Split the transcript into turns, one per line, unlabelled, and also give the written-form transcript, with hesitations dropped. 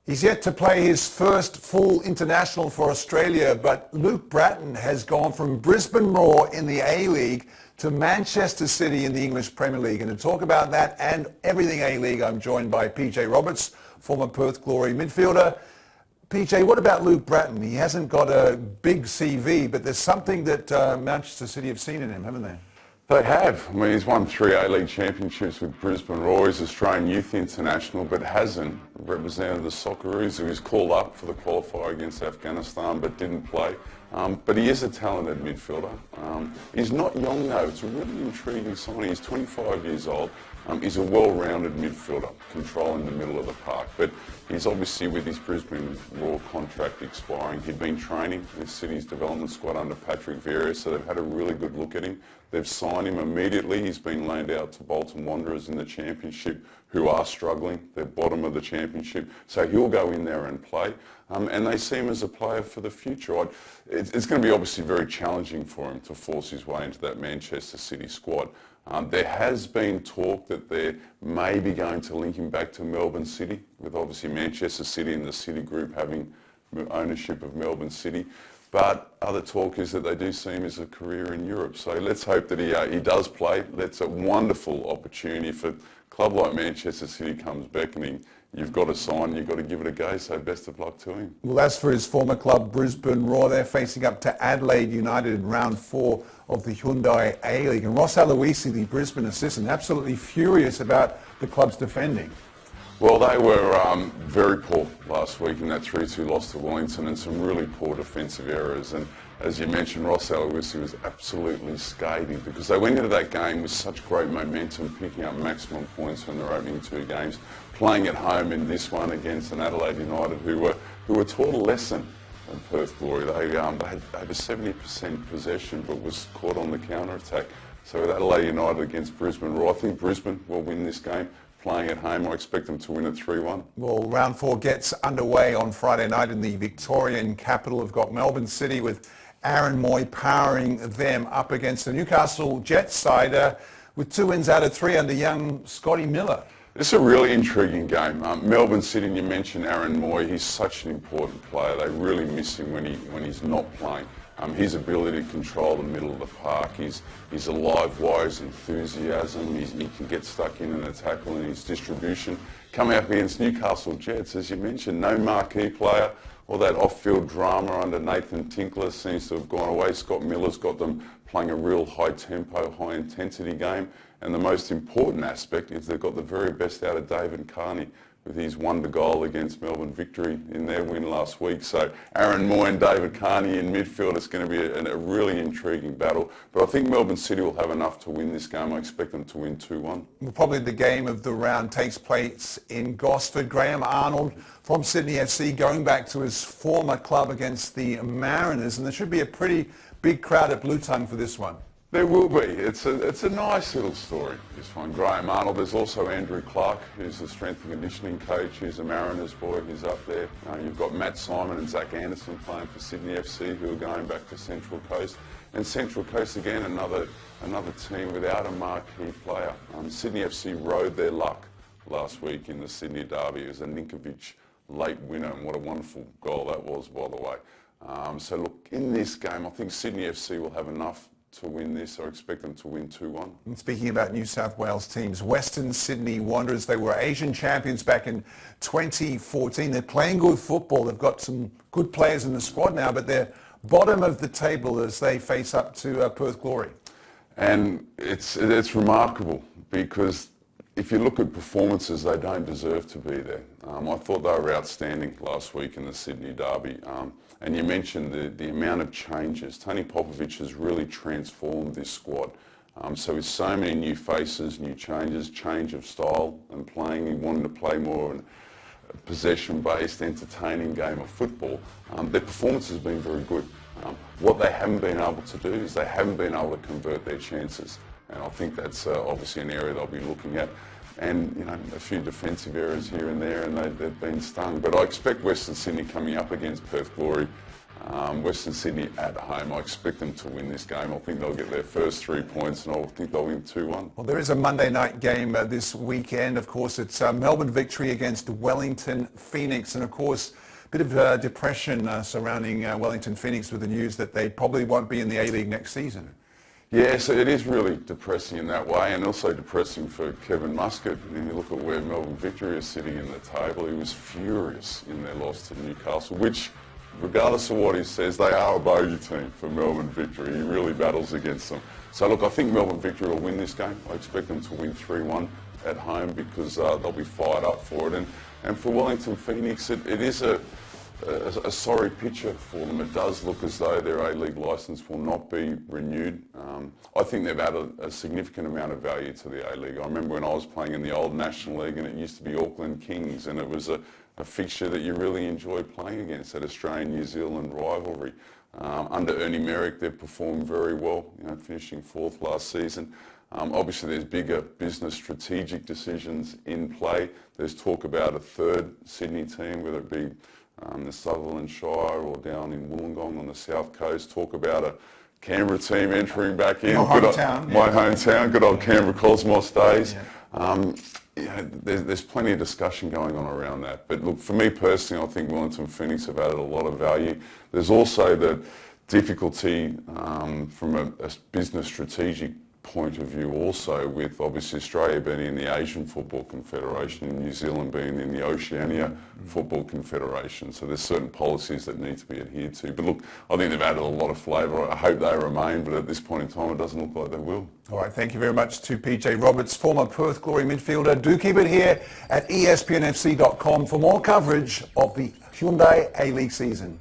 He's yet to play his first full international for Australia, but Luke Brattan has gone from Brisbane Roar in the A-League to Manchester City in the English Premier League. And to talk about that and everything A-League, I'm joined by PJ Roberts, former Perth Glory midfielder. PJ, what about Luke Brattan? He hasn't got a big CV, but there's something that Manchester City have seen in him, haven't they?
They have. I mean, he's won 3 A-League championships with Brisbane Roar. He's Australian Youth International, but hasn't represented the Socceroos. He was called up for the qualifier against Afghanistan, but didn't play. But he is a talented midfielder. He's not young though. It's a really intriguing signing. He's 25 years old. He's a well-rounded midfielder, controlling the middle of the park. But he's obviously, with his Brisbane Roar contract expiring, he'd been training with City's development squad under Patrick Vieira, so they've had a really good look at him. They've signed him immediately. He's been loaned out to Bolton Wanderers in the Championship, who are struggling. They're bottom of the Championship, so he'll go in there and play. And they see him as a player for the future. It's going to be obviously very challenging for him to force his way into that Manchester City squad. There has been talk that they're maybe going to link him back to Melbourne City, with obviously Manchester City and the City Group having ownership of Melbourne City. But other talk is that they do see him as a career in Europe. So let's hope that he does play. That's a wonderful opportunity for a club like Manchester City comes beckoning. You've got to sign, you've got to give it a go, so best of luck to him.
Well, as for his former club, Brisbane Roar, they're facing up to Adelaide United in round 4 of the Hyundai A-League. And Ross Aloisi, the Brisbane assistant, absolutely furious about the club's defending.
Well, they were very poor last week in that 3-2 loss to Wellington, and some really poor defensive errors. And as you mentioned, Ross Aloisi was absolutely scathing, because they went into that game with such great momentum, picking up maximum points from their opening 2 games, playing at home in this one against an Adelaide United who were taught a lesson in Perth Glory. They had over 70% possession, but was caught on the counter-attack. So with Adelaide United against Brisbane Roar, I think Brisbane will win this game. Playing at home, I expect them to win at 3-1.
Well, round 4 gets underway on Friday night in the Victorian capital. We've got Melbourne City with Aaron Moy powering them up against the Newcastle Jets side with 2 wins out of 3 under young Scotty Miller.
It's a really intriguing game. Melbourne City, and you mentioned Aaron Moy, he's such an important player. They really miss him when he's not playing. His ability to control the middle of the park, he's a live wire, his enthusiasm, he can get stuck in a tackle, and his distribution. Coming up against Newcastle Jets, as you mentioned, no marquee player. All that off-field drama under Nathan Tinkler seems to have gone away. Scott Miller's got them playing a real high-tempo, high-intensity game. And the most important aspect is they've got the very best out of David Carney with his wonder goal against Melbourne Victory in their win last week. So Aaron Moy and David Carney in midfield, it's going to be a really intriguing battle. But I think Melbourne City will have enough to win this game. I expect them to win 2-1.
Well, probably the game of the round takes place in Gosford. Graham Arnold from Sydney FC going back to his former club against the Mariners. And there should be a pretty big crowd at Blue Tongue for this one.
There will be. It's a nice little story, this one. Graham Arnold. There's also Andrew Clark, who's the strength and conditioning coach, who's a Mariners boy, who's up there. You've got Matt Simon and Zach Anderson playing for Sydney FC, who are going back to Central Coast. And Central Coast, again, another team without a marquee player. Sydney FC rode their luck last week in the Sydney Derby. It was a Ninkovic late winner, and what a wonderful goal that was, by the way. So look, in this game, I think Sydney FC will have enough to win this. I expect them to win 2-1.
And speaking about New South Wales teams, Western Sydney Wanderers, they were Asian champions back in 2014. They're playing good football. They've got some good players in the squad now, but they're bottom of the table as they face up to Perth Glory.
And it's remarkable, because if you look at performances, they don't deserve to be there. I thought they were outstanding last week in the Sydney Derby. And you mentioned the amount of changes. Tony Popovic has really transformed this squad. So with so many new faces, new changes, change of style and playing, he wanted to play more a possession-based, entertaining game of football. Their performance has been very good. What they haven't been able to do is they haven't been able to convert their chances. And I think that's obviously an area they'll be looking at. And, a few defensive errors here and there, and they've been stung. But I expect Western Sydney coming up against Perth Glory Western Sydney at home. I expect them to win this game. I think they'll get their first 3 points, and I think they'll win 2-1.
Well, there is a Monday night game this weekend. Of course, it's Melbourne Victory against Wellington Phoenix, and of course, a bit of depression surrounding Wellington Phoenix with the news that they probably won't be in the A-League next season.
Yeah, so it is really depressing in that way, and also depressing for Kevin Muscat. And you look at where Melbourne Victory is sitting in the table. He was furious in their loss to Newcastle, which, regardless of what he says, they are a bogey team for Melbourne Victory. He really battles against them. So look, I think Melbourne Victory will win this game. I expect them to win 3-1 at home because they'll be fired up for it. And for Wellington Phoenix, it is a sorry picture for them. It does look as though their A-League licence will not be renewed. I think they've added a significant amount of value to the A-League. I remember when I was playing in the old National League, and it used to be Auckland Kings, and it was a fixture that you really enjoyed playing against, that Australian-New Zealand rivalry. Under Ernie Merrick, they've performed very well, finishing 4th last season. Obviously, there's bigger business strategic decisions in play. There's talk about a third Sydney team, whether it be the Sutherland Shire or down in Wollongong on the south coast. Talk about a Canberra team entering back in.
My
hometown, good old Canberra Cosmos days.
Yeah.
There's plenty of discussion going on around that. But look, for me personally, I think Wellington Phoenix have added a lot of value. There's also the difficulty from a business strategic point of view also, with obviously Australia being in the Asian Football Confederation and New Zealand being in the Oceania Football Confederation. So there's certain policies that need to be adhered to. But look, I think they've added a lot of flavour. I hope they remain, but at this point in time it doesn't look like they will.
All right, thank you very much to PJ Roberts, former Perth Glory midfielder. Do keep it here at espnfc.com for more coverage of the Hyundai A-League season.